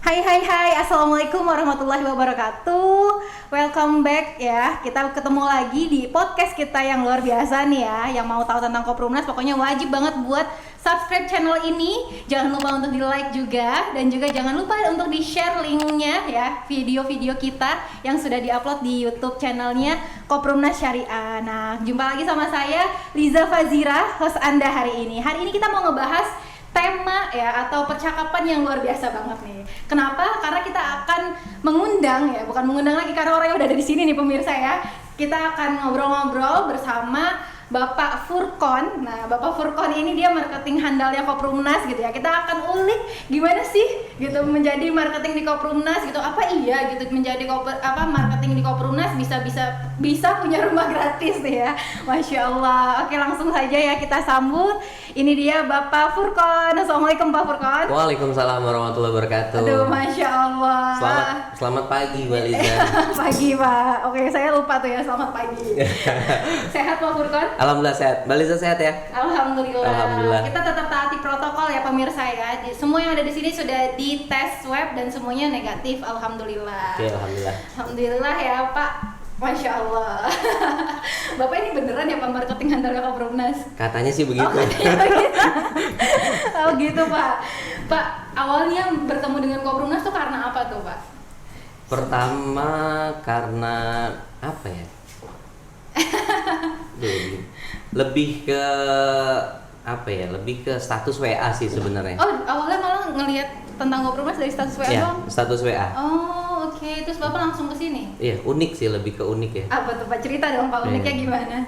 Hai, Assalamualaikum warahmatullahi wabarakatuh. Welcome back ya. Kita ketemu lagi di podcast kita yang luar biasa nih ya. Yang mau tahu tentang Koprumnas pokoknya wajib banget buat subscribe channel ini. Jangan lupa untuk di like juga. Dan juga jangan lupa untuk di share linknya ya, video-video kita yang sudah diupload di YouTube channelnya Koprumnas Syariah. Nah, jumpa lagi sama saya Liza Fazira, host Anda hari ini. Hari ini kita mau ngebahas tema ya atau percakapan yang luar biasa banget nih. Kenapa? Karena kita akan mengundang ya, bukan mengundang lagi karena orangnya udah ada di sini nih pemirsa ya. Kita akan ngobrol-ngobrol bersama Bapak Furqon. Nah, Bapak Furqon ini dia marketing handalnya Koprumnas gitu ya. Kita akan ulik gimana sih gitu menjadi marketing di Koprumnas gitu. Apa iya gitu menjadi marketing di Koprumnas bisa punya rumah gratis nih ya. Masya Allah. Oke, langsung saja ya kita sambut. Ini dia Bapak Furqon. Assalamualaikum Pak Furqon. Waalaikumsalam warahmatullahi wabarakatuh. Aduh, Masya Allah. Selamat pagi Mbak Liza. Pagi Pak. Oke, saya lupa tuh ya, selamat pagi. Sehat Pak Furqon? Alhamdulillah sehat. Mbak Liza sehat ya? Alhamdulillah. Kita tetap taati protokol ya pemirsa ya. Semua yang ada di sini sudah dites swab dan semuanya negatif. Alhamdulillah. Oke, alhamdulillah. Alhamdulillah ya Pak. Masya Allah. Bapak ini beneran ya Pak marketing handalnya Koprumnas? Katanya sih begitu. Oh gitu Pak. Pak, awalnya bertemu dengan Koprumnas tuh karena apa tuh Pak? Pertama karena apa ya? Lebih ke apa ya? Lebih ke status WA sih sebenarnya. Oh, awalnya malah ngelihat tentang Koprumnas dari status WA doang? Iya, status WA. Oh, oke. Terus Bapak langsung ke sini? Iya, unik sih, lebih ke unik ya. Apa tuh Pak? Cerita dong Pak, uniknya gimana?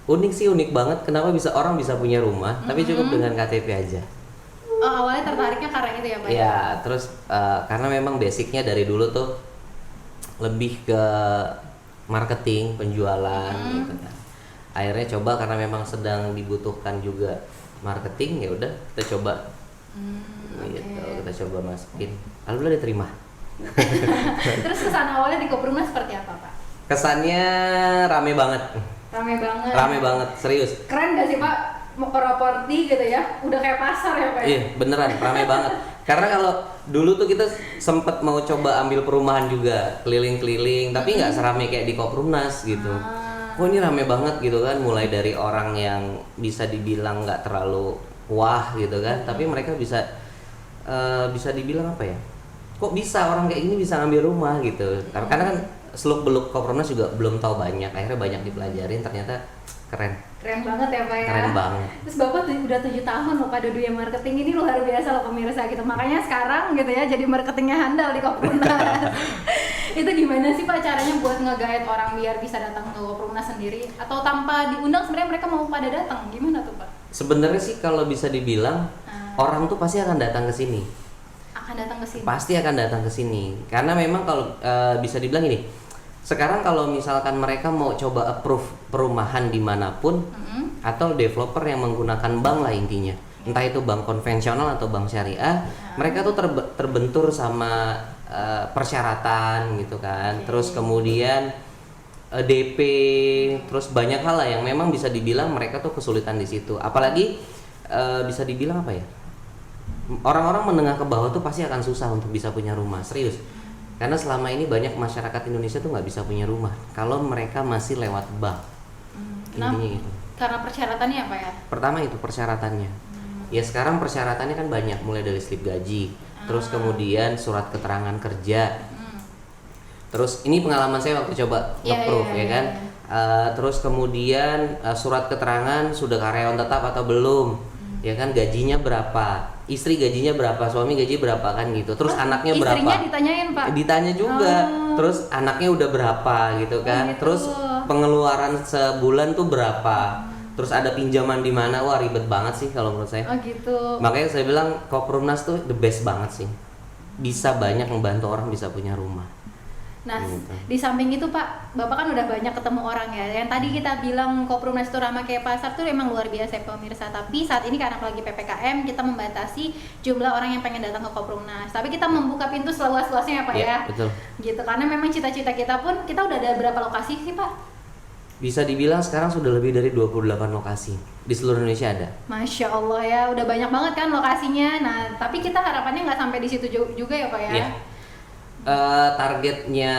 Unik sih, unik banget. Kenapa orang bisa punya rumah, tapi cukup dengan KTP aja. Oh, awalnya tertariknya karena itu ya Pak? Iya, terus karena memang basicnya dari dulu tuh lebih ke marketing, penjualan gitu kan. Akhirnya coba karena memang sedang dibutuhkan juga marketing, ya udah kita coba. Gitu, kita coba masukin. Alhamdulillah diterima. Terus kesan awalnya di Koprumnas seperti apa Pak? Kesannya rame banget. Rame banget, serius. Keren gak sih Pak? Mau properti gitu ya, udah kayak pasar ya Pak? Iya, beneran rame banget. Karena kalau dulu tuh kita sempet mau coba ambil perumahan juga, keliling-keliling, tapi nggak serame kayak di Koprumnas gitu. Oh ini rame banget gitu kan, mulai dari orang yang bisa dibilang nggak terlalu wah gitu kan, tapi mereka bisa dibilang apa ya? Kok bisa orang kayak gini bisa ngambil rumah gitu? Karena kan seluk-beluk Koprumnas juga belum tahu banyak, akhirnya banyak dipelajarin, ternyata keren banget ya Pak ya. Keren banget. Terus Bapak udah 7 tahun loh Pak dunia marketing ini, luar biasa loh pemirsa gitu. Makanya sekarang gitu ya jadi marketingnya handal di Koprumnas. Itu gimana sih Pak caranya buat nge-guide orang biar bisa datang ke Koprumnas sendiri? Atau tanpa diundang sebenarnya mereka mau pada datang? Gimana tuh Pak? Sebenarnya sih kalau bisa dibilang orang tuh pasti akan datang ke sini. Pasti akan datang ke sini. Karena memang kalau bisa dibilang ini, sekarang kalau misalkan mereka mau coba approve perumahan dimanapun, atau developer yang menggunakan bank lah intinya, entah itu bank konvensional atau bank syariah, mereka tuh terbentur sama persyaratan gitu kan. Terus kemudian DP, terus banyak hal lah yang memang bisa dibilang mereka tuh kesulitan di situ. Apalagi bisa dibilang apa ya? Orang-orang menengah ke bawah tuh pasti akan susah untuk bisa punya rumah, serius. Karena selama ini banyak masyarakat Indonesia tuh nggak bisa punya rumah kalau mereka masih lewat bank. Intinya gitu. Karena persyaratannya apa ya? Pertama itu persyaratannya. Ya sekarang persyaratannya kan banyak, mulai dari slip gaji, terus kemudian surat keterangan kerja. Terus ini pengalaman saya waktu coba nge-proof ya kan. Terus kemudian surat keterangan sudah karyawan tetap atau belum. Ya kan, gajinya berapa, istri gajinya berapa, suami gaji berapa kan gitu. Terus anaknya berapa? Istrinya ditanyain Pak? Ditanya juga. Terus anaknya udah berapa gitu kan. Gitu. Terus pengeluaran sebulan tuh berapa? Terus ada pinjaman di mana? Wah ribet banget sih kalau menurut saya. Oh gitu. Makanya saya bilang Koprumnas tuh the best banget sih. Bisa banyak membantu orang bisa punya rumah. Nah, di samping itu Pak, Bapak kan udah banyak ketemu orang ya. Yang tadi kita bilang Koprumnas itu ramah kayak pasar tuh emang luar biasa ya pemirsa. Tapi saat ini karena apalagi PPKM, kita membatasi jumlah orang yang pengen datang ke Koprumnas. Tapi kita membuka pintu seluas-luasnya ya Pak ya. Betul. Gitu, karena memang cita-cita kita pun, kita udah ada berapa lokasi sih Pak? Bisa dibilang sekarang sudah lebih dari 28 lokasi di seluruh Indonesia ada. Masya Allah ya, udah banyak banget kan lokasinya. Nah, tapi kita harapannya nggak sampai di situ juga ya Pak ya? Iya. Targetnya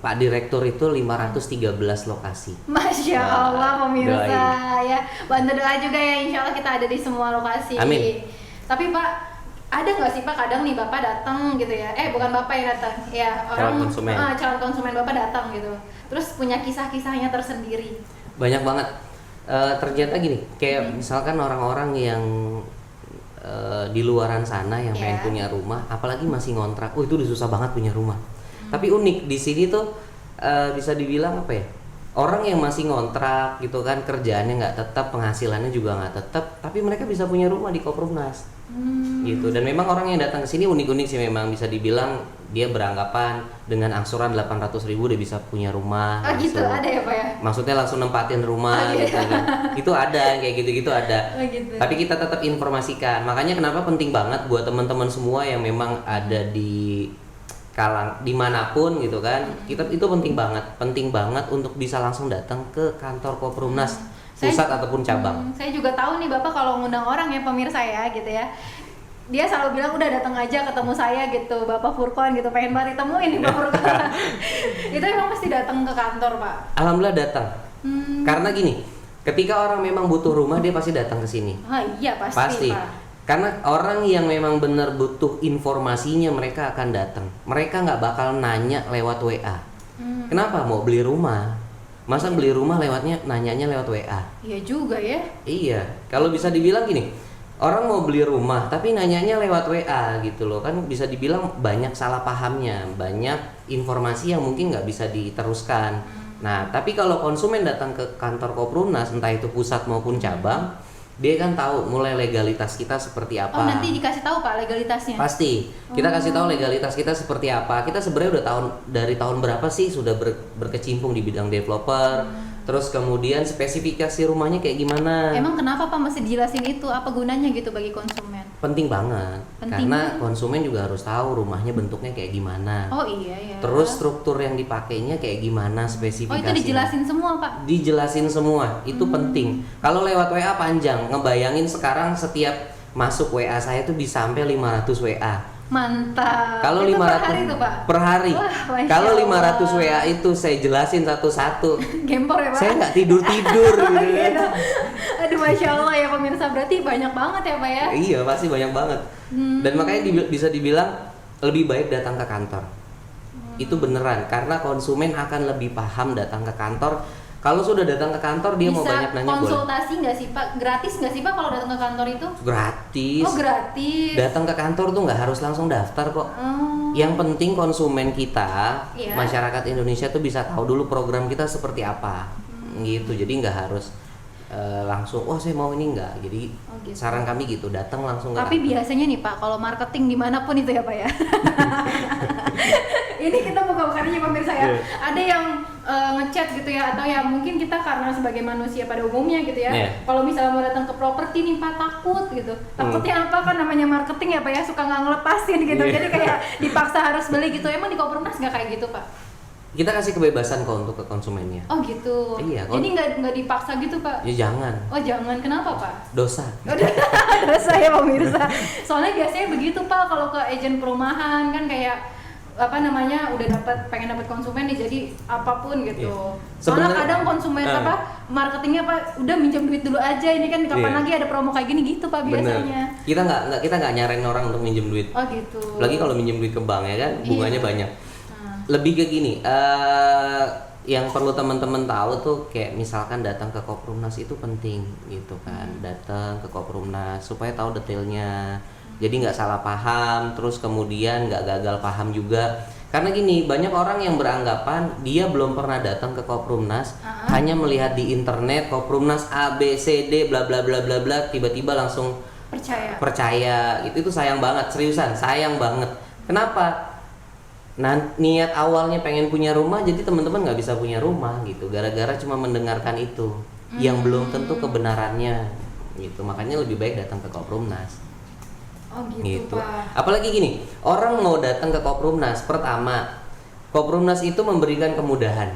Pak Direktur itu 513 lokasi. Masya Allah pemirsa ya, bantu doa juga ya, insya Allah kita ada di semua lokasi. Amin. Tapi Pak, ada nggak sih Pak kadang nih Bapak datang gitu ya, bukan Bapak yang datang, ya orang calon konsumen Bapak datang gitu, terus punya kisah-kisahnya tersendiri. Banyak banget. Ternyata gini, kayak misalkan orang-orang yang di luaran sana yang pengen punya rumah, apalagi masih ngontrak, itu udah susah banget punya rumah. Tapi unik di sini tuh bisa dibilang apa ya? Orang yang masih ngontrak gitu kan, kerjaannya nggak tetap, penghasilannya juga nggak tetap, tapi mereka bisa punya rumah di Koprumnas. Gitu. Dan memang orang yang datang ke sini unik-unik sih, memang bisa dibilang dia beranggapan dengan angsuran 800.000 udah bisa punya rumah. Gitu ada ya Pak ya? Maksudnya langsung nempatin rumah gitu kan. Itu ada kayak gitu-gitu ada. Gitu. Tapi kita tetap informasikan. Makanya kenapa penting banget buat teman-teman semua yang memang ada di dimanapun gitu kan, kita itu penting banget untuk bisa langsung datang ke kantor Koprumnas pusat ataupun cabang. Saya juga tahu nih Bapak kalau ngundang orang ya pemirsa ya gitu ya, dia selalu bilang udah datang aja ketemu saya gitu, Bapak Furqon gitu, pengen banget ditemuin nih Bapak Furqon. Itu emang pasti datang ke kantor Pak? Alhamdulillah datang. Karena gini, ketika orang memang butuh rumah dia pasti datang ke sini. Iya pasti Pak. Karena orang yang memang benar butuh informasinya mereka akan datang. Mereka nggak bakal nanya lewat WA. Kenapa? Mau beli rumah. Masa beli rumah nanyanya lewat WA? Iya juga ya. Iya. Kalau bisa dibilang gini, orang mau beli rumah tapi nanyanya lewat WA gitu loh. Kan bisa dibilang banyak salah pahamnya, banyak informasi yang mungkin nggak bisa diteruskan. Nah, tapi kalau konsumen datang ke kantor Koprumnas, entah itu pusat maupun cabang, dia kan tahu mulai legalitas kita seperti apa. Oh, nanti dikasih tahu Pak legalitasnya? Pasti. Kita kasih tahu legalitas kita seperti apa. Kita sebenarnya udah dari tahun berapa sih sudah berkecimpung di bidang developer. Terus kemudian spesifikasi rumahnya kayak gimana. Emang kenapa Pak mesti dijelasin itu? Apa gunanya gitu bagi konsumen? Penting banget. Karena konsumen juga harus tahu rumahnya bentuknya kayak gimana. Oh iya ya. Terus struktur yang dipakainya kayak gimana, spesifikasinya. Oh, itu dijelasin semua Pak? Dijelasin semua, itu penting. Kalau lewat WA panjang, ngebayangin sekarang setiap masuk WA saya tuh bisa sampai 500 WA. Mantap. Kalau 500 per hari tuh Pak? Per hari. Kalau 500 WA itu saya jelasin satu-satu. Gempor ya Pak? Saya nggak tidur-tidur gitu. Aduh Masya Allah ya pemirsa, berarti banyak banget ya Pak ya? Iya pasti banyak banget. Dan makanya bisa dibilang lebih baik datang ke kantor. Itu beneran, karena konsumen akan lebih paham datang ke kantor. Kalau sudah datang ke kantor dia mau banyak nanya boleh. Konsultasi nggak sih Pak? Gratis nggak sih Pak kalau datang ke kantor itu? Gratis. Oh gratis. Datang ke kantor tuh nggak harus langsung daftar kok. Yang penting konsumen kita, masyarakat Indonesia tuh bisa tahu dulu program kita seperti apa, gitu. Jadi nggak harus langsung, saya mau ini enggak. Jadi gitu. Saran kami gitu, datang langsung. Tapi biasanya nih Pak, kalau marketing dimanapun itu ya Pak ya. Ini kita buka-bukannya pemirsa ya. Ada yang ngechat gitu ya, atau ya mungkin kita karena sebagai manusia pada umumnya gitu ya. Kalau misalnya mau datang ke properti nih Pak, takut gitu. Takutnya apa kan, namanya marketing ya Pak ya, suka nggak ngelepasin gitu. Jadi kayak dipaksa harus beli gitu. Emang di Koprumnas nggak kayak gitu Pak? Kita kasih kebebasan kok untuk ke konsumennya. Oh gitu. Iya. Jadi nggak dipaksa gitu Pak? Ya jangan. Oh jangan, kenapa Pak? Dosa. Dosa ya pemirsa. Soalnya biasanya begitu Pak, kalau ke agen perumahan kan kayak udah pengen dapat konsumen nih, jadi apapun gitu. Soalnya kadang konsumen marketingnya Pak udah minjem duit dulu aja, ini kan kapan lagi ada promo kayak gini gitu Pak biasanya. Bener. Kita nggak nyaranin orang untuk minjem duit. Oh gitu. Lagi kalau minjem duit ke bank ya kan, bunganya banyak. Lebih ke gini, yang perlu teman-teman tahu tuh kayak misalkan datang ke Koprumnas itu penting gitu kan. Datang ke Koprumnas supaya tahu detailnya. Jadi nggak salah paham, terus kemudian nggak gagal paham juga. Karena gini, banyak orang yang beranggapan dia belum pernah datang ke Koprumnas, hanya melihat di internet Koprumnas A, B, C, D, bla bla bla bla bla, tiba-tiba langsung percaya. Itu sayang banget, seriusan, sayang banget. Kenapa? Nah, niat awalnya pengen punya rumah, jadi teman-teman nggak bisa punya rumah gitu, gara-gara cuma mendengarkan itu, yang belum tentu kebenarannya gitu. Makanya lebih baik datang ke Koprumnas. Oh gitu Pak. Apalagi gini, orang mau datang ke Koprumnas, pertama Koprumnas itu memberikan kemudahan.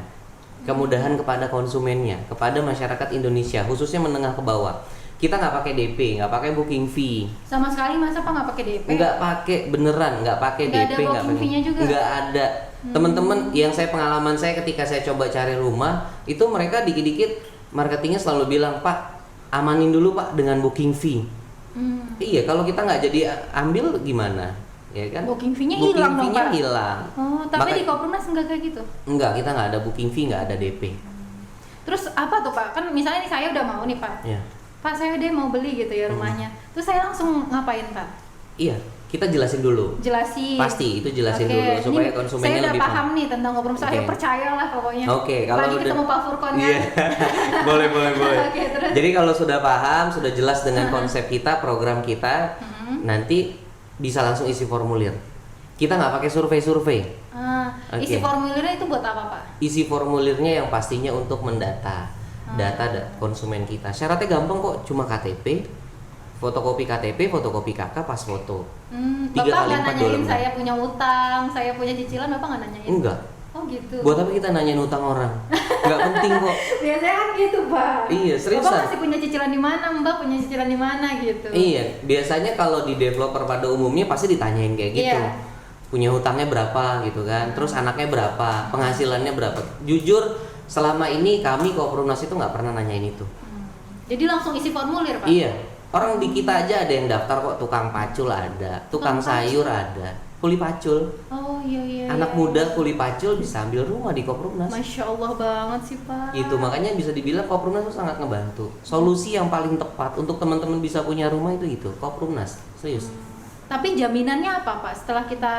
kemudahan kepada konsumennya, kepada masyarakat Indonesia, khususnya menengah ke bawah. Kita nggak pakai DP, nggak pakai booking fee. Sama sekali masa Pak nggak pakai DP? Nggak pakai, beneran nggak pakai Nggak DP, ada booking fee-nya juga? nggak ada. Teman-teman yang pengalaman saya ketika saya coba cari rumah, itu mereka dikit-dikit marketingnya selalu bilang, Pak, amanin dulu Pak dengan booking fee. Iya, kalau kita nggak jadi ambil gimana? Ya kan? Booking fee-nya hilang dong, Pak. Hilang. Oh, tapi di Koprunas enggak kayak gitu? Enggak, kita nggak ada booking fee, nggak ada DP. Terus apa tuh Pak? Kan misalnya nih saya udah mau nih Pak. Iya. Pak, saya udah mau beli gitu ya rumahnya. Terus saya langsung ngapain Pak? Iya, kita jelasin dulu. Jelasin. Pasti itu jelasin dulu supaya konsumennya saya lebih udah paham nih tentang Koprunas. Saya percayalah pokoknya. Oke, kalau lagi ketemu Pak Furkon kan. Iya. boleh. Oke, terus. Jadi kalau sudah paham, sudah jelas dengan konsep kita, program kita, nanti bisa langsung isi formulir. Kita nggak pakai survei-survei. Isi formulirnya itu buat apa Pak? Isi formulirnya yang pastinya untuk mendata data konsumen kita. Syaratnya gampang kok, cuma KTP, fotokopi KTP, fotokopi KK, pas foto. 3 Bapak kali nggak 4 nanyain 2 lembar. saya punya utang, saya punya cicilan, Bapak nggak nanyain? Enggak. Oh gitu. Buat apa kita nanyain utang orang? Nggak penting kok. Biasanya kan gitu Pak. Iya, seriusan. Bapak masih punya cicilan di mana, Mbak punya cicilan di mana gitu. Iya, biasanya kalau di developer pada umumnya pasti ditanyain kayak gitu. Iya. Punya hutangnya berapa gitu kan, terus anaknya berapa, penghasilannya berapa. Jujur, selama ini kami Koprunas itu nggak pernah nanyain itu. Jadi langsung isi formulir Pak? Iya, orang di kita aja ada yang daftar kok, tukang pacul ada, tukang sayur ada, kuli pacul. Oh iya. Anak muda kuli pacul bisa ambil rumah di Koprunas. Masya Allah banget sih Pak. Itu makanya bisa dibilang Koprunas itu sangat ngebantu. Solusi yang paling tepat untuk teman-teman bisa punya rumah itu Koprunas, serius. Tapi jaminannya apa Pak? Setelah kita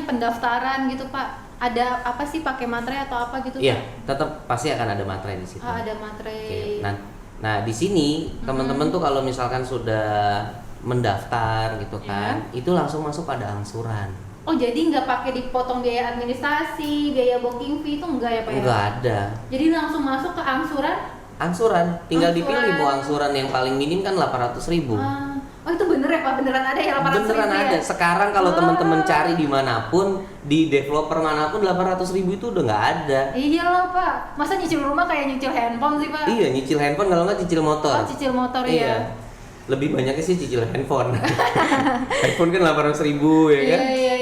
pendaftaran gitu Pak? Ada apa sih, pakai materai atau apa gitu? Iya, tetap pasti akan ada materai di situ. Ada materai. Oke. Nah di sini teman-teman tuh kalau misalkan sudah mendaftar gitu kan, itu langsung masuk pada angsuran. Oh jadi nggak pakai dipotong biaya administrasi, biaya booking fee itu enggak ya Pak? Enggak ada. Jadi langsung masuk ke angsuran? Angsuran, tinggal dipilih mau angsuran yang paling minim kan 800.000. Oh itu bener ya Pak? Beneran ada ya 800.000? Beneran ada. Ya? Sekarang kalau teman-teman cari dimanapun, di developer manapun 800.000 itu udah nggak ada. Iyalah Pak. Masa nyicil rumah kayak nyicil handphone sih Pak? Iya, nyicil handphone kalau nggak cicil motor. Oh cicil motor Iya. ya. Lebih banyaknya sih cicil handphone. Handphone kan 800.000 ya kan? Iya.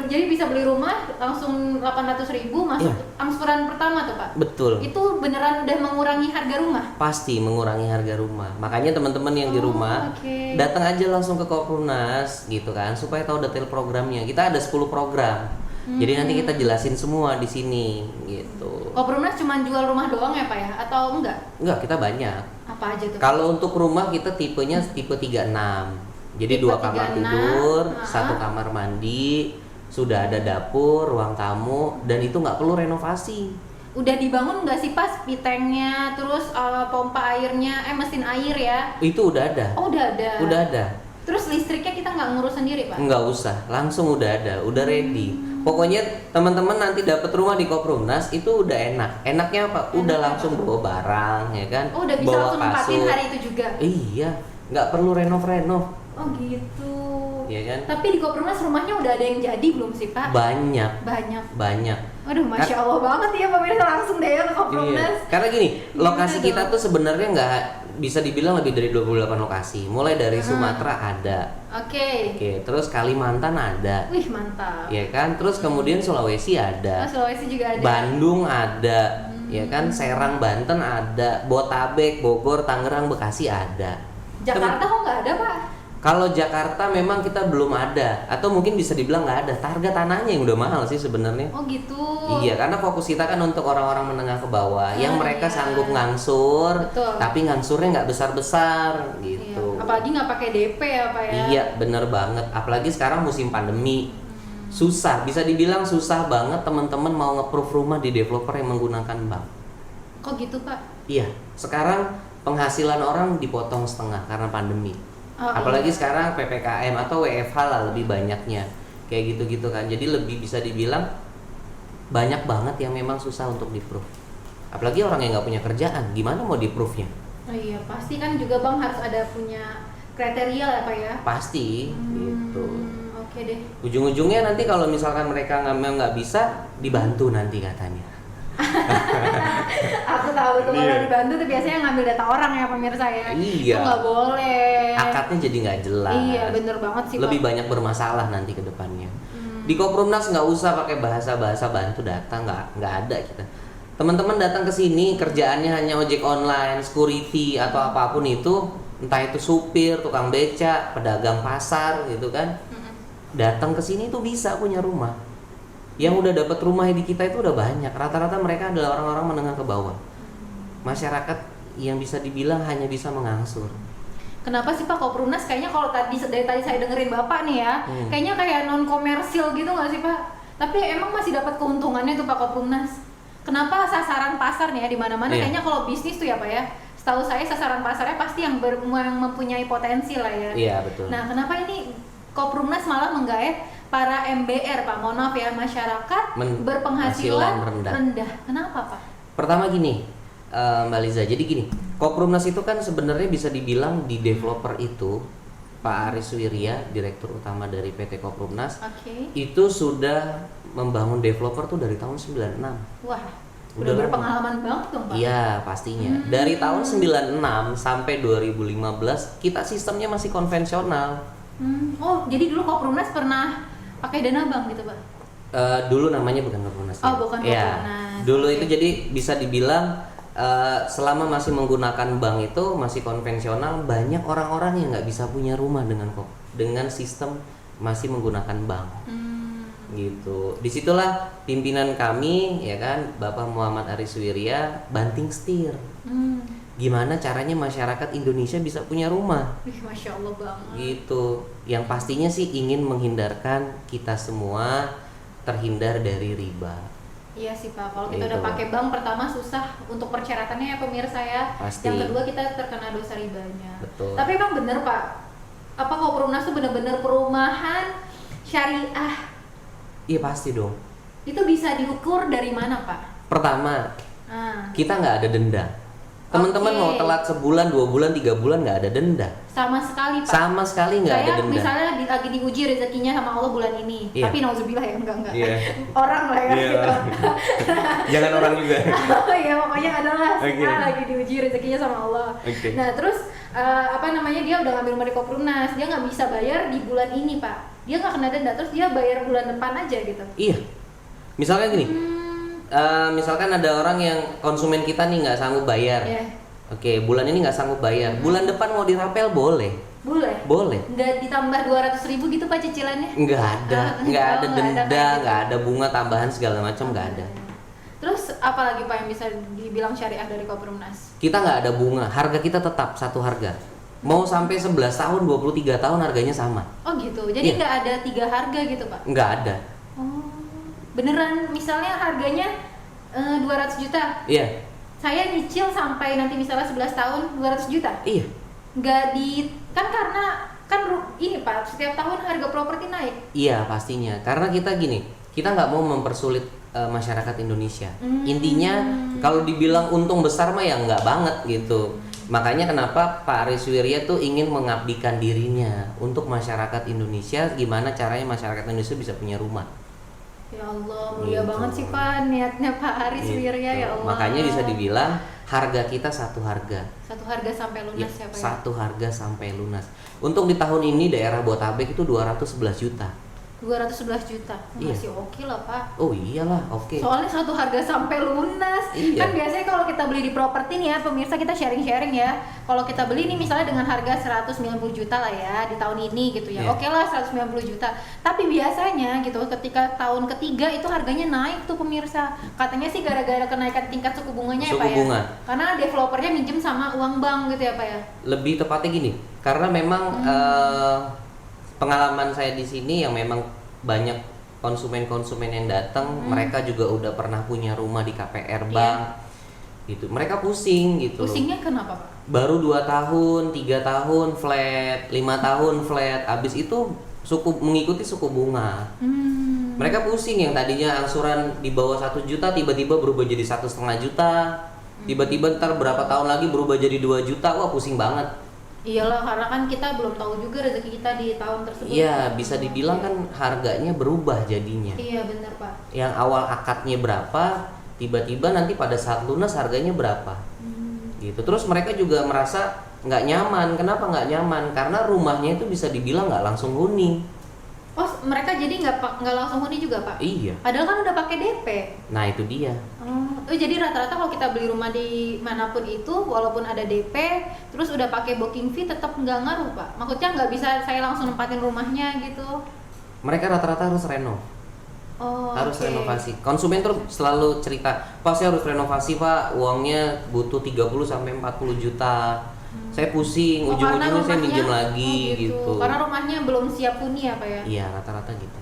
Jadi bisa beli rumah langsung 800.000 masuk angsuran pertama tuh Pak? Betul. Itu beneran udah mengurangi harga rumah? Pasti mengurangi harga rumah. Makanya teman-teman yang di rumah datang aja langsung ke Koprunas gitu kan, supaya tahu detail programnya. Kita ada 10 program. Jadi nanti kita jelasin semua di sini gitu. Koprunas cuma jual rumah doang ya Pak ya? Atau enggak? Enggak, kita banyak. Apa aja tuh? Kalau untuk rumah kita tipenya tipe 36. Jadi Tipe 2 kamar 36, tidur, 1 kamar mandi, sudah ada dapur, ruang tamu, dan itu nggak perlu renovasi. Udah dibangun nggak sih Pak pitengnya, terus pompa airnya, mesin air ya? Itu udah ada. Oh udah ada. Udah ada. Terus listriknya kita nggak ngurus sendiri Pak? Nggak usah, langsung udah ada, udah ready. Pokoknya teman-teman nanti dapat rumah di Koprunas itu udah enak. Enaknya apa? Udah langsung bawa barang, ya kan? Oh udah bisa bawa langsung nempatin hari itu juga? Iya, nggak perlu renov-renov. Oh gitu. Iya kan? Tapi di Koprunas rumahnya udah ada yang jadi belum sih Pak? Banyak. Waduh, Masya Allah banget ya pemirsa, langsung deh ya ke Koprunas. Iya. Karena gini, lokasi kita tuh sebenarnya nggak bisa dibilang lebih dari 28 lokasi. Mulai dari Sumatera ada. Oke, terus Kalimantan ada. wih mantap. Ya kan? Terus kemudian Sulawesi ada. Sulawesi juga ada. Bandung ada. Ya kan? Serang Banten ada. Botabek, Bogor, Tangerang, Bekasi ada. Jakarta kok nggak ada Pak? Kalau Jakarta memang kita belum ada, atau mungkin bisa dibilang nggak ada. Harga tanahnya yang udah mahal sih sebenarnya. Oh gitu. Iya, karena fokus kita kan untuk orang-orang menengah ke bawah, yang mereka sanggup ngangsur, tapi ngangsurnya nggak besar-besar gitu. Iya. Apalagi nggak pakai DP ya Pak ya? Iya, bener banget. Apalagi sekarang musim pandemi, susah. Bisa dibilang susah banget teman-teman mau nge-proof rumah di developer yang menggunakan bank. Kok gitu Pak? Iya, sekarang penghasilan orang dipotong setengah karena pandemi. Apalagi sekarang PPKM atau WFH lah lebih banyaknya kayak gitu-gitu kan, jadi lebih bisa dibilang banyak banget yang memang susah untuk di-proof. Apalagi orang yang nggak punya kerjaan, gimana mau di-proof-nya? Oh iya, pasti kan juga Bang harus ada punya kriteria ya Pak ya? Pasti gitu. Oke deh. Ujung-ujungnya nanti kalau misalkan mereka memang nggak bisa, dibantu nanti katanya. Aku tahu tuh kalau dibantu tuh biasanya ngambil data orang ya pemirsa ya. Iya. Itu nggak boleh. Akadnya jadi nggak jelas. Iya bener banget sih. Lebih banyak bermasalah nanti ke depannya. Di Koprumnas nggak usah pakai bahasa-bahasa bantu data, nggak ada kita. Teman-teman datang ke sini kerjaannya hanya ojek online, security atau apapun itu, entah itu supir, tukang beca, pedagang pasar gitu kan. Datang ke sini tuh bisa punya rumah. Yang udah dapat rumah di kita itu udah banyak. Rata-rata mereka adalah orang-orang menengah ke bawah. Masyarakat yang bisa dibilang hanya bisa mengangsur. Kenapa sih Pak Koprumnas kayaknya kalau dari tadi saya dengerin Bapak nih ya, kayaknya kayak non komersil gitu nggak sih Pak? Tapi emang masih dapat keuntungannya tuh Pak Koprumnas. Kenapa sasaran pasar nih ya di mana-mana kayaknya kalau bisnis tuh ya Pak ya? Setahu saya sasaran pasarnya pasti yang mempunyai potensi lah ya. Iya betul. Nah kenapa ini Koprumnas malah menggait para MBR Pak? Mohon maaf ya, masyarakat berpenghasilan rendah. Kenapa Pak? Pertama gini, Mbak Liza, jadi gini, Koprumnas itu kan sebenarnya bisa dibilang di developer itu Pak Aris Wirya, Direktur Utama dari PT Koprumnas, itu sudah membangun developer tuh dari tahun 96. Wah, udah berpengalaman banget dong Pak? Iya pastinya, dari tahun 96 sampai 2015 kita sistemnya masih konvensional. Oh, jadi dulu Koprumnas pernah pakai dana bank gitu Pak? Dulu namanya bukan Koprumnas. Oh bukan Koprumnas. Dulu itu jadi bisa dibilang selama masih menggunakan bank itu masih konvensional, banyak orang-orang yang nggak bisa punya rumah dengan sistem masih menggunakan bank. Gitu. Disitulah pimpinan kami ya kan Bapak Muhammad Aris Wirya banting setir. Gimana caranya masyarakat Indonesia bisa punya rumah? Masya Allah banget. Gitu. Yang pastinya sih ingin menghindarkan kita semua terhindar dari riba. Iya sih Pak, kalau kita udah pakai bank pertama susah untuk persyaratannya ya pemirsa ya. Pasti. Yang kedua kita terkena dosa ribanya. Betul. Tapi emang bener Pak, apa Koprumnas tuh bener-bener perumahan syariah? Iya pasti dong. Itu bisa diukur dari mana Pak? Pertama, kita nggak ada denda. Teman-teman mau telat sebulan, 2 bulan, 3 bulan nggak ada denda. Sama sekali Pak. Sama sekali nggak ada denda. Misalnya lagi diuji rezekinya sama Allah bulan ini, tapi nauzubillah ya enggak. Orang lah ya gitu. Jangan orang juga. Oh ya pokoknya adalah lagi diuji rezekinya sama Allah. Nah terus dia udah ngambil rumah di Koprumnas, dia nggak bisa bayar di bulan ini Pak. Dia nggak kena denda, terus dia bayar bulan depan aja gitu. Iya. Misalkan gini. Misalkan ada orang yang konsumen kita nih nggak sanggup bayar. Oke, bulan ini nggak sanggup bayar. Bulan depan mau dirapel boleh. Boleh. Nggak ditambah 200.000 gitu Pak cicilannya? Nggak ada denda, nggak ada bunga tambahan segala macam, nggak ada. Terus apa lagi Pak yang bisa dibilang syariah dari Koprumnas? Kita nggak ada bunga, harga kita tetap satu harga. Mau sampai 11 tahun, 23 tahun harganya sama. Oh gitu, jadi nggak ada 3 harga gitu Pak? Nggak ada. Beneran misalnya harganya 200 juta? Iya. Saya nyicil sampai nanti misalnya 11 tahun 200 juta? Iya. Karena ini Pak, setiap tahun harga properti naik. Iya pastinya, karena kita gini, kita nggak mau mempersulit masyarakat Indonesia. Intinya kalau dibilang untung besar mah ya nggak banget gitu. Makanya kenapa Pak Aris Wirya tuh ingin mengabdikan dirinya untuk masyarakat Indonesia, gimana caranya masyarakat Indonesia bisa punya rumah. Ya Allah, mulia banget sih Pak niatnya Pak Aris Wirya ya Allah. Makanya bisa dibilang harga kita satu harga. Satu harga sampai lunas ya Pak. Satu harga sampai lunas. Untuk di tahun ini daerah Botabek itu 211 juta. 211 juta, masih oke lah Pak. Oh iyalah, oke. Soalnya satu harga sampai lunas. Kan biasanya kalau kita beli di properti nih ya, pemirsa kita sharing-sharing ya. Kalau kita beli nih misalnya dengan harga 190 juta lah ya di tahun ini gitu ya. Oke lah 190 juta. Tapi biasanya gitu ketika tahun ketiga itu harganya naik tuh pemirsa. Katanya sih gara-gara kenaikan tingkat suku bunganya ya Pak ya. Karena developernya minjem sama uang bank gitu ya Pak ya. Lebih tepatnya gini, karena memang pengalaman saya di sini yang memang banyak konsumen-konsumen yang datang, mereka juga udah pernah punya rumah di KPR bank, gitu. Mereka pusing gitu. Pusingnya kenapa Pak? Baru 2 tahun, 3 tahun flat, 5 tahun flat, abis itu mengikuti suku bunga. Mereka pusing yang tadinya angsuran di bawah 1 juta tiba-tiba berubah jadi 1,5 juta, tiba-tiba ntar berapa tahun lagi berubah jadi 2 juta, wah pusing banget. Iyalah, karena kan kita belum tahu juga rezeki kita di tahun tersebut. Iya, bisa dibilang kan harganya berubah jadinya. Iya, benar Pak. Yang awal akadnya berapa, tiba-tiba nanti pada saat lunas harganya berapa gitu. Terus mereka juga merasa nggak nyaman. Kenapa nggak nyaman? Karena rumahnya itu bisa dibilang nggak langsung huni. Oh, mereka jadi nggak langsung huni juga, Pak? Iya. Padahal kan udah pakai DP. Nah itu dia. Jadi rata-rata kalau kita beli rumah di manapun itu, walaupun ada DP, terus udah pakai booking fee, tetap nggak ngaruh, Pak? Maksudnya nggak bisa saya langsung nempatin rumahnya gitu? Mereka rata-rata harus renov. Harus okay. renovasi. Konsumen tuh selalu cerita, Pak saya harus renovasi Pak, uangnya butuh 30-40 juta. Saya pusing, ujung-ujungnya saya minjem lagi gitu. Karena rumahnya belum siap huni ya Pak ya? Iya, rata-rata gitu.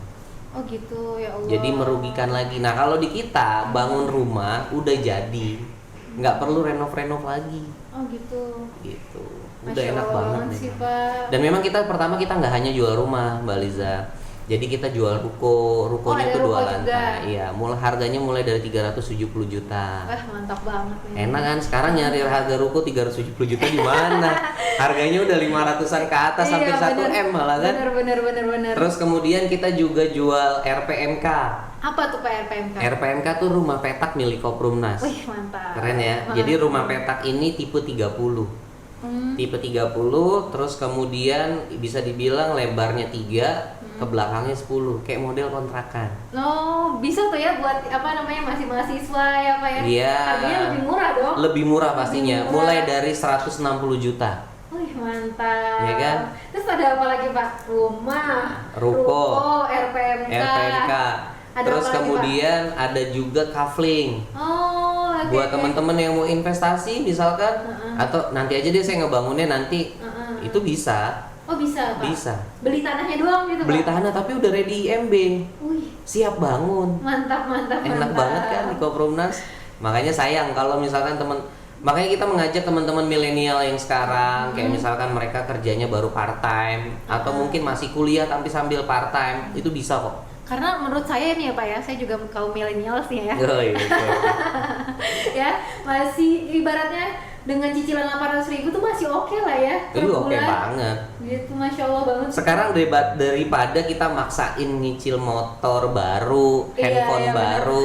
Oh gitu, ya Allah. Jadi merugikan lagi. Nah kalau di kita bangun rumah udah jadi, nggak perlu renov-renov lagi. Oh gitu. Gitu. Udah Masya enak Allah banget sih, deh. Pak. Dan memang kita nggak hanya jual rumah, Mbak Liza. Jadi kita jual rukonya tuh 2 lantai. Iya, harganya mulai dari 370 juta. Wah, mantap banget nih. Enak kan? Sekarang nyari harga ruko 370 juta di mana? Harganya udah 500-an ke atas, hampir 1 M malah kan? Bener. Terus kemudian kita juga jual RPMK. Apa tuh Pak RPMK? RPMK tuh rumah petak milik Koprumnas. Wih, mantap. Keren ya. Jadi rumah petak ini tipe 30. Tipe 30, terus kemudian bisa dibilang lebarnya 3, ke belakangnya 10, kayak model kontrakan. Oh, bisa tuh ya buat masih mahasiswa ya Pak ya? Iya. Harganya lebih murah dong? Lebih murah pastinya, Lebih murah. mulai dari 160 juta. Wih, mantap. Iya kan? Terus ada apa lagi Pak? Rumah, Ruko, RPMK. Ada terus apa lagi, kemudian ada juga kafling. Oh, oke. Buat teman-teman yang mau investasi misalkan, atau nanti aja deh saya ngebangunnya nanti, itu bisa. Oh bisa Pak? Bisa. Beli tanahnya doang gitu Pak? Beli tanah tapi udah ready IMB. Wih, Siap bangun. mantap. Enak banget kan di Koprumnas. Makanya sayang kalau misalkan makanya kita mengajak teman-teman milenial yang sekarang kayak misalkan mereka kerjanya baru part time atau mungkin masih kuliah tapi sambil part time, itu bisa kok. Karena menurut saya nih ya Pak ya, saya juga kaum milenial sih ya. Oh, iya, Ya, masih ibaratnya dengan cicilan 800.000 tuh masih oke lah ya per itu oke bulan. banget. Gitu, Masya Allah banget. Sekarang daripada kita maksain nyicil motor baru, handphone bener. baru,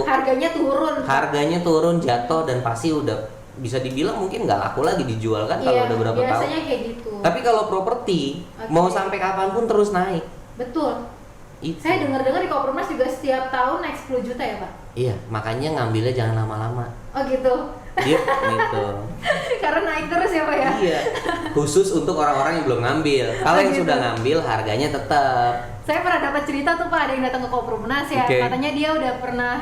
Harganya turun, jatuh dan pasti udah bisa dibilang mungkin nggak laku lagi dijual kan kalau udah berapa tahun. biasanya kayak gitu. Tapi kalau properti mau sampai kapanpun terus naik. Betul. Itu. Saya dengar-dengar di Koprumnas juga setiap tahun naik 10 juta ya Pak? Iya, makanya ngambilnya jangan lama-lama. Oh gitu. Gitu. Karena naik terus ya Pak ya? Iya. Khusus untuk orang-orang yang belum ngambil. Kalau yang sudah ngambil harganya tetap. Saya pernah dapat cerita tuh Pak, ada yang datang ke Koprumnas ya. Okay. Katanya dia udah pernah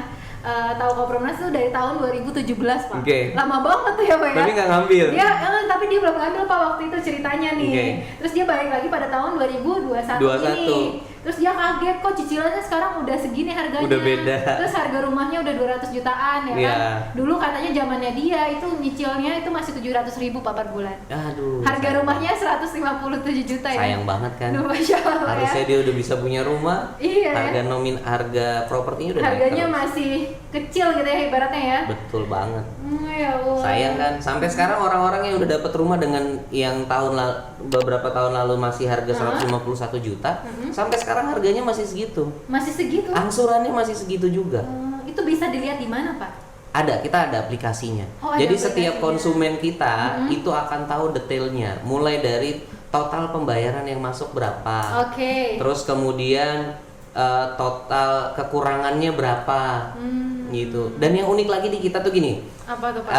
tahu Koprumnas tuh dari tahun 2017 Pak. Okay. Lama banget tuh ya Pak ya. Tapi nggak ngambil. Dia tapi dia belum ngambil Pak waktu itu ceritanya nih. Okay. Terus dia balik lagi pada tahun 2021 ini. Terus dia kaget kok cicilannya sekarang udah segini harganya. Udah beda. Terus harga rumahnya udah 200 jutaan ya kan. Dulu katanya zamannya dia itu nyicilnya itu masih 700.000 Pak per bulan. Aduh. Harga rumahnya 157 juta ya. Sayang banget kan. Duh, Masya Allah, harusnya dia udah bisa punya rumah. Iya. Harga propertinya udah harganya naik terus. masih kecil gitu ya ibaratnya ya. Betul banget. Ya Allah. Sayang kan. Sampai sekarang orang-orang yang udah dapat rumah dengan yang beberapa tahun lalu masih harga 151 juta, sampai sekarang harganya masih segitu. Masih segitu. Angsurannya masih segitu juga. Itu bisa dilihat di mana Pak? Kita ada aplikasinya. Ada jadi aplikasinya. setiap konsumen kita itu akan tahu detailnya, mulai dari total pembayaran yang masuk berapa. Oke. Terus kemudian total kekurangannya berapa. Gitu. Dan yang unik lagi di kita tuh gini. Apa tuh Pak?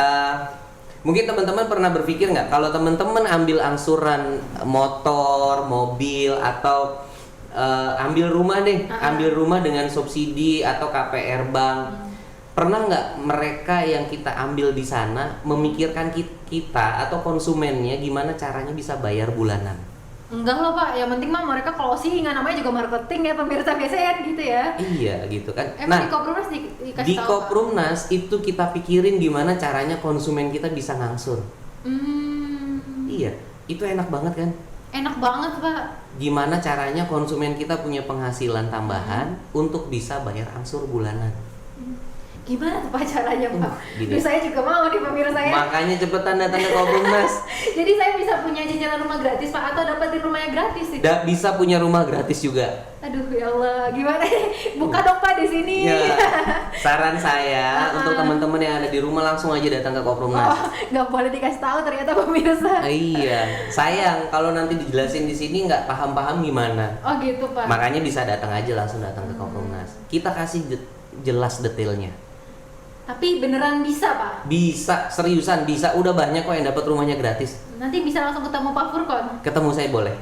Mungkin teman-teman pernah berpikir nggak kalau teman-teman ambil angsuran motor, mobil atau ambil rumah deh, ambil rumah dengan subsidi atau KPR bank. Pernah nggak mereka yang kita ambil di sana memikirkan kita atau konsumennya gimana caranya bisa bayar bulanan? Enggak loh Pak, yang penting mah mereka closing, namanya juga marketing ya pemirsa biasanya gitu ya. Iya gitu kan. Emang di Koprumnas dikasih di tahu, Koprumnas itu kita pikirin gimana caranya konsumen kita bisa ngangsur. Iya, itu enak banget kan? Enak banget Pak. Gimana caranya konsumen kita punya penghasilan tambahan untuk bisa bayar angsur bulanan. Gimana tuh Pak caranya Pak? Gini. Duh, saya juga mau nih pemirsa saya. Makanya cepetan datang ke Koprumnas. Jadi saya bisa punya cicilan rumah gratis Pak, atau dapetin rumahnya gratis sih? Bisa punya rumah gratis juga. Aduh ya Allah, gimana? Buka dong Pak di sini. Ya, saran saya untuk teman-teman yang ada di rumah langsung aja datang ke Koprumnas. Oh, nggak boleh dikasih tahu ternyata pemirsa. Iya, sayang kalau nanti dijelasin di sini nggak paham-paham gimana. Oh gitu Pak. Makanya bisa datang aja, langsung datang ke Koprumnas. Kita kasih jelas detailnya. Tapi beneran bisa Pak? Bisa, seriusan bisa. Udah banyak kok yang dapat rumahnya gratis. Nanti bisa langsung ketemu Pak Furkon? Ketemu saya boleh.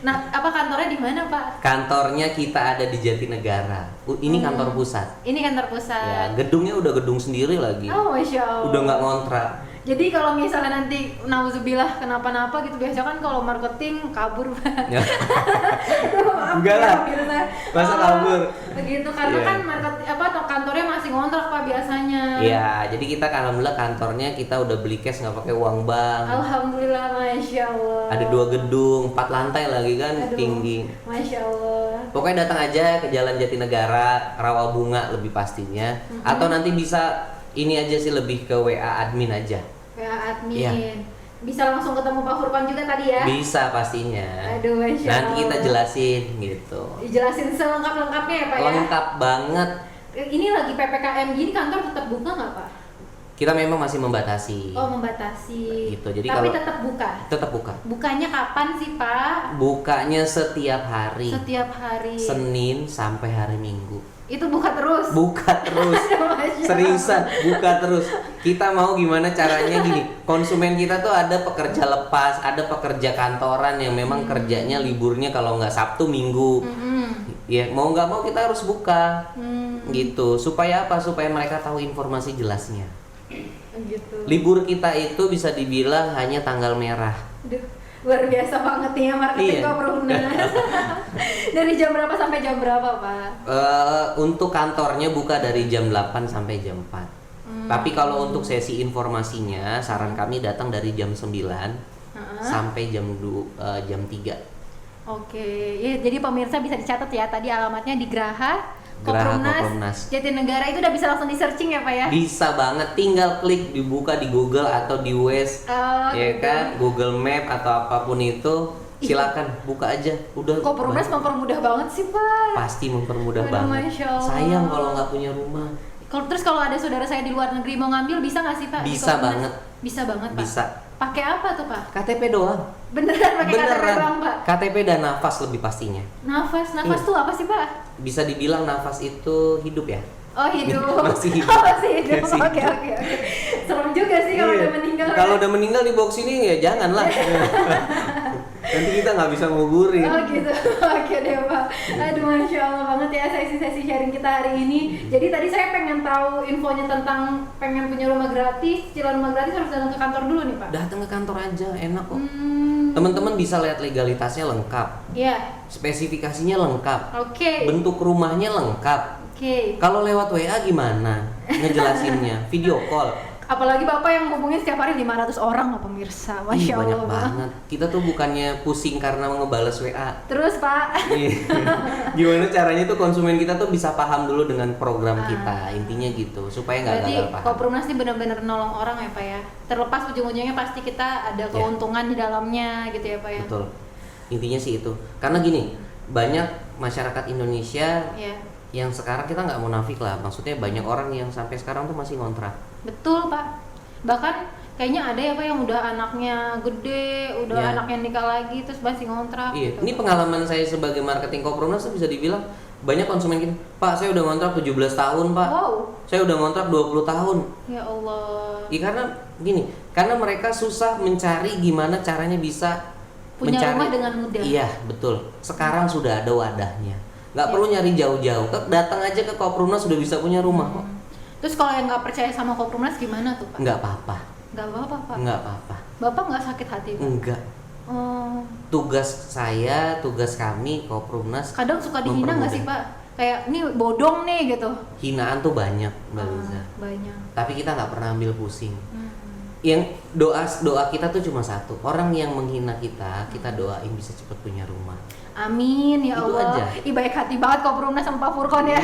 Nah, apa kantornya di mana Pak? Kantornya kita ada di Jatinegara. Ini kantor pusat. Ini kantor Ya, pusat. gedungnya udah gedung sendiri lagi. Oh Masya Allah. Udah nggak ngontrak. Jadi kalau misalnya nanti nauzubillah kenapa-napa gitu, biasa kan kalau marketing kabur Pak. Ya. Maaf, Enggak lah. pemirsa. Masa kabur? Begitu karena Iya. kan kantornya masih ngontrak Pak biasanya. Iya, jadi kita alhamdulillah kantornya kita udah beli cash, nggak pakai uang bank. Alhamdulillah, Masya Allah. Ada 2 gedung, 4 lantai lagi kan, Aduh, tinggi. Masya Allah. Pokoknya datang aja ke Jalan Jatinegara, Rawabunga lebih pastinya. Atau nanti bisa ini aja sih, lebih ke WA admin aja. WA admin. Iya. Bisa langsung ketemu Pak Furkon juga tadi ya? Bisa pastinya. Aduh, Masya Nanti kita Allah. jelasin gitu. Dijelasin selengkap-lengkapnya ya Pak ya? Lengkap banget. Ini lagi PPKM gini, kantor tetap buka nggak Pak? Kita memang masih membatasi. Oh, membatasi. Gitu, jadi tapi kalau- tetap buka? Tetap buka. Bukanya kapan sih Pak? Bukanya setiap hari. Setiap hari. Senin sampai hari Minggu. Itu buka terus? Buka terus. Masya Seriusan, buka terus. Kita mau gimana caranya gini. Konsumen kita tuh ada pekerja lepas, ada pekerja kantoran yang memang kerjanya liburnya kalau nggak Sabtu Minggu. Ya mau nggak mau kita harus buka. Gitu. Supaya apa? Supaya mereka tahu informasi jelasnya. Gitu. Libur kita itu bisa dibilang hanya tanggal merah. Aduh, luar biasa banget nih ya marketing Iya. Koprumnas. Dari jam berapa sampai jam berapa Pak? Untuk kantornya buka dari jam 8 sampai jam 4. Tapi kalau untuk sesi informasinya, saran kami datang dari jam 9 sampai jam 3. Oke, ya jadi pemirsa bisa dicatat ya, tadi alamatnya di Graha Koprumnas. Koprumnas Jatinegara, itu udah bisa langsung di searching ya Pak ya? Bisa banget, tinggal klik dibuka di Google atau di Waze, Oh, ya gitu. kan, Google Map atau apapun itu, silakan buka aja. Udah. Koprumnas mempermudah banget sih Pak. Pasti mempermudah Aduh, banget. Masya Allah. Sayang kalau nggak punya rumah. Terus kalau ada saudara saya di luar negeri mau ngambil, bisa nggak sih Pak? di Bisa Koprumnas? banget. Bisa banget Pak. Bisa. Pakai apa tuh Pak? KTP doang. Beneran pakai KTP doang Pak? KTP dan nafas lebih pastinya. Nafas Iya. tuh apa sih Pak? Bisa dibilang nafas itu hidup ya. Oh hidup. Masih hidup. Oh, masih hidup. Masih Oke. Serem juga sih kalau Iya. udah meninggal. Kalau udah meninggal di box ini ya janganlah. Nanti kita nggak bisa nguburin. Oh gitu. Oke deh Pak. Aduh, Masya Allah banget ya sesi-sesi sharing kita hari ini. Jadi tadi saya pengen tahu infonya tentang pengen punya rumah gratis, cicilan rumah gratis, harus datang ke kantor dulu nih Pak. Datang ke kantor aja, enak kok. Teman-teman bisa lihat legalitasnya lengkap, Iya. spesifikasinya lengkap, Oke. bentuk rumahnya lengkap. Oke. Kalau lewat WA gimana ngejelasinnya? Video call. Apalagi Bapak yang ngomongin setiap hari 500 orang loh pemirsa. Ih, Masya banyak Allah. banget. Kita tuh bukannya pusing karena ngebales WA. Terus Pak. Iya. Gimana caranya tuh konsumen kita tuh bisa paham dulu dengan program kita, intinya gitu, supaya nggak Berarti gagal paham. Koprumnas ini benar-benar nolong orang ya Pak ya. Terlepas ujung-ujungnya pasti kita ada keuntungan di dalamnya gitu ya Pak ya. Betul. Intinya sih itu. Karena gini, banyak masyarakat Indonesia Iya. yang sekarang kita nggak munafik lah, maksudnya banyak orang yang sampai sekarang tuh masih ngontrak. Betul Pak. Bahkan kayaknya ada ya Pak yang udah anaknya gede, udah Iya. anaknya nikah lagi terus masih ngontrak. Iya. gitu. Ini pengalaman saya sebagai marketing Koprumnas tuh bisa dibilang banyak konsumen gini, Pak saya udah ngontrak 17 tahun Pak. Wow. Saya udah ngontrak 20 tahun. Ya Allah. Iya, karena gini, karena mereka susah mencari gimana caranya bisa Punya mencari rumah dengan mudah. Iya, betul. Sekarang sudah ada wadahnya. Nggak perlu nyari jauh-jauh. Datang aja ke Koprumnas sudah bisa punya rumah kok. Terus kalau yang nggak percaya sama Koprumnas gimana tuh Pak? Nggak apa-apa. Nggak apa-apa Pak. Nggak apa-apa. Bapak nggak sakit hati Pak? Enggak. Oh. Tugas saya, tugas kami Koprumnas. Kadang suka dihina nggak sih Pak? Kayak ini bodong nih gitu. Hinaan tuh banyak, Mbak Liza. Banyak. Tapi kita nggak pernah ambil pusing. Yang doa kita tuh cuma satu, orang yang menghina kita doain bisa cepat punya rumah. Amin ya Itu Allah. aja. Ih, baik hati banget Koprumnas sama Pak Furkon ya.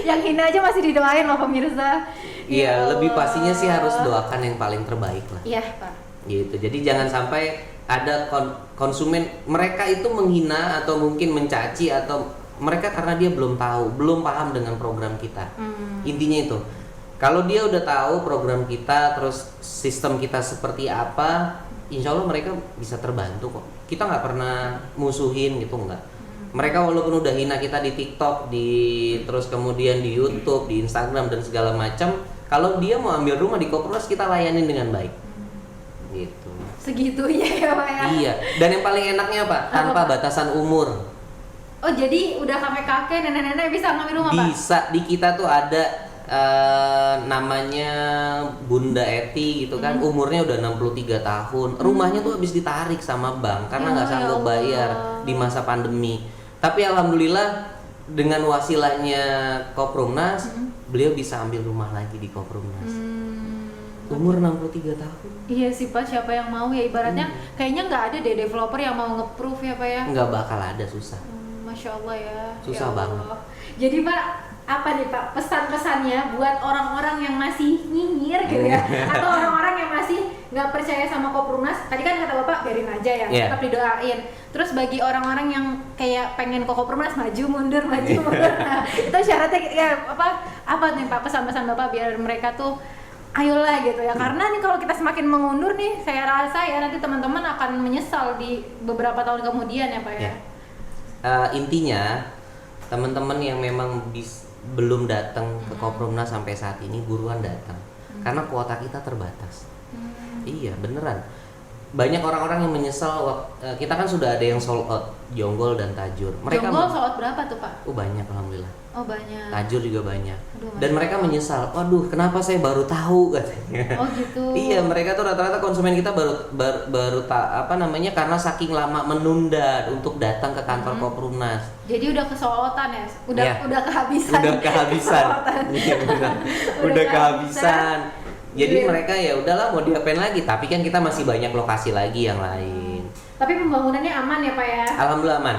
Yang hina aja masih didoain loh pemirsa. Ya Iya, lebih Allah. pastinya sih harus doakan yang paling terbaik lah. Iya Pak. Gitu. Jadi jangan sampai ada konsumen mereka itu menghina atau mungkin mencaci atau mereka karena dia belum tahu, belum paham dengan program kita. Intinya itu. Kalau dia udah tahu program kita, terus sistem kita seperti apa, insya Allah mereka bisa terbantu kok. Kita nggak pernah musuhin gitu, nggak. Mereka walaupun udah hina kita di TikTok, terus kemudian di YouTube, di Instagram dan segala macam, kalau dia mau ambil rumah di Koprumnas kita layanin dengan baik. Gitu. Segitunya ya Pak ya. Iya. Dan yang paling enaknya apa? Tanpa batasan umur. Oh jadi udah kakek-kakek, nenek-nenek bisa ngambil rumah Pak? Bisa. Di kita tuh ada namanya Bunda Eti gitu kan, umurnya udah 63 tahun. Rumahnya tuh habis ditarik sama bank karena nggak sanggup bayar di masa pandemi. Tapi alhamdulillah dengan wasilahnya Koprumnas, beliau bisa ambil rumah lagi di Koprumnas. Umur 63 tahun. Iya sih Pak, siapa yang mau ya, ibaratnya kayaknya nggak ada deh developer yang mau nge-proof ya Pak ya. Nggak bakal ada, susah. Masya Allah ya. Susah Ya Allah. banget. Jadi Pak, apa nih Pak pesan-pesannya buat orang-orang yang masih nyinyir gitu ya, atau orang-orang yang masih nggak percaya sama Koprumnas? Tadi kan kata Bapak biarin aja ya, tetap didoain. Terus bagi orang-orang yang kayak pengen ke Koprumnas maju mundur. Nah, itu syaratnya ya apa nih Pak pesan-pesan Bapak biar mereka tuh ayolah gitu ya, karena nih kalau kita semakin mengundur nih, saya rasa ya nanti teman-teman akan menyesal di beberapa tahun kemudian ya Pak ya. Intinya teman-teman yang memang belum datang ke Koprumnas sampai saat ini, buruan datang karena kuota kita terbatas. Iya beneran, banyak orang-orang yang menyesal. Kita kan sudah ada yang sold out Jonggol dan Tajur. Jonggol sold out berapa tuh Pak? Banyak alhamdulillah. Oh banyak. Tajur juga banyak. Aduh, dan mereka menyesal, waduh kenapa saya baru tahu katanya. Oh gitu. Iya, mereka tuh rata-rata konsumen kita baru karena saking lama menunda untuk datang ke kantor Koprumnas. Jadi udah kesolotan ya? Udah kehabisan. Udah kehabisan. Iya benar. Udah kehabisan. Jadi mereka ya udahlah mau diapain lagi, tapi kan kita masih banyak lokasi lagi yang lain. Tapi pembangunannya aman ya Pak ya? Alhamdulillah aman.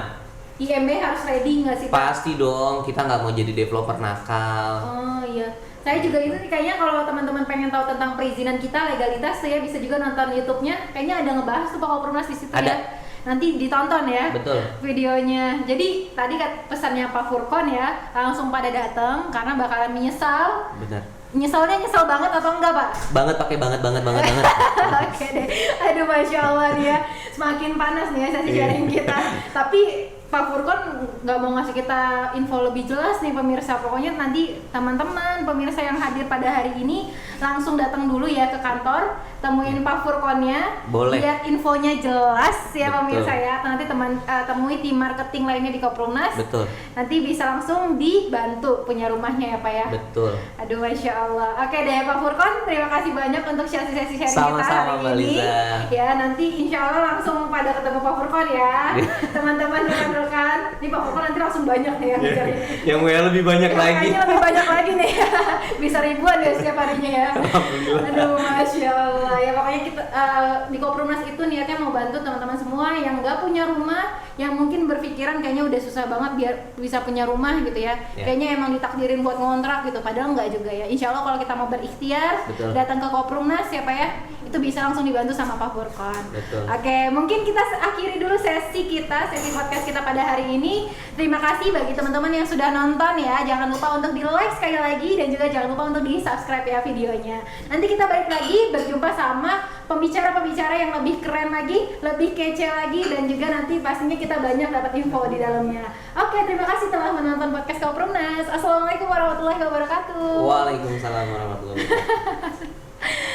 IMB harus ready nggak sih Pak? Pasti dong, kita nggak mau jadi developer nakal. Oh iya, saya juga itu kayaknya kalau teman-teman pengen tahu tentang perizinan kita, legalitas, saya bisa juga nonton YouTube-nya. Kayaknya ada ngebahas tuh Pak Koprumnas di situ ya. Nanti ditonton ya. Betul. Videonya. Jadi tadi pesannya Pak Furkon ya, langsung pada datang karena bakalan menyesal. Benar. Nyesalnya nyesal banget atau enggak Pak? Banget, pakai banget. Oke deh. Aduh Masya Allah nih ya, semakin panas nih ya sesi sharing kita. Tapi Pak Furkon nggak mau ngasih kita info lebih jelas nih pemirsa. Pokoknya nanti teman-teman pemirsa yang hadir pada hari ini langsung datang dulu ya ke kantor, temuin Pak Furkonnya. Boleh. Biar infonya jelas ya. Betul. Pemirsa ya. Nanti temui tim marketing lainnya di Koprumnas. Betul. Nanti bisa langsung dibantu punya rumahnya ya Pak ya. Betul. Aduh Masya Allah. Oke deh Pak Furkon, terima kasih banyak untuk sesi-sesi sharing kita Sama-sama, hari Mbak ini. Liza. Ya nanti insya Allah langsung pada ketemu Pak Furkon ya. Teman-teman rekan-rekan, ini Pak Furkon nanti langsung banyak nih ya mencari. Yang mau lebih banyak lagi. Kayaknya lebih banyak lagi nih. Bisa ribuan ya setiap harinya ya. Aduh Masya Allah. Ya pokoknya kita di Koprumnas itu niatnya mau bantu teman-teman semua yang nggak punya rumah, yang mungkin berpikiran kayaknya udah susah banget biar bisa punya rumah gitu ya. Kayaknya emang ditakdirin buat ngontrak gitu, padahal nggak juga ya. Insya Allah kalau kita mau berikhtiar, datang ke Koprumnas ya Pak ya, itu bisa langsung dibantu sama Pak Furkon. Oke, mungkin kita akhiri dulu sesi podcast kita pada hari ini. Terima kasih bagi teman-teman yang sudah nonton ya. Jangan lupa untuk di like sekali lagi dan juga jangan lupa untuk di subscribe ya videonya. Nanti kita balik lagi berjumpa sama pembicara-pembicara yang lebih keren lagi, lebih kece lagi, dan juga nanti pastinya kita banyak dapat info di dalamnya. Oke, terima kasih telah menonton podcast Koprumnas. Assalamualaikum warahmatullahi wabarakatuh. Waalaikumsalam warahmatullahi wabarakatuh.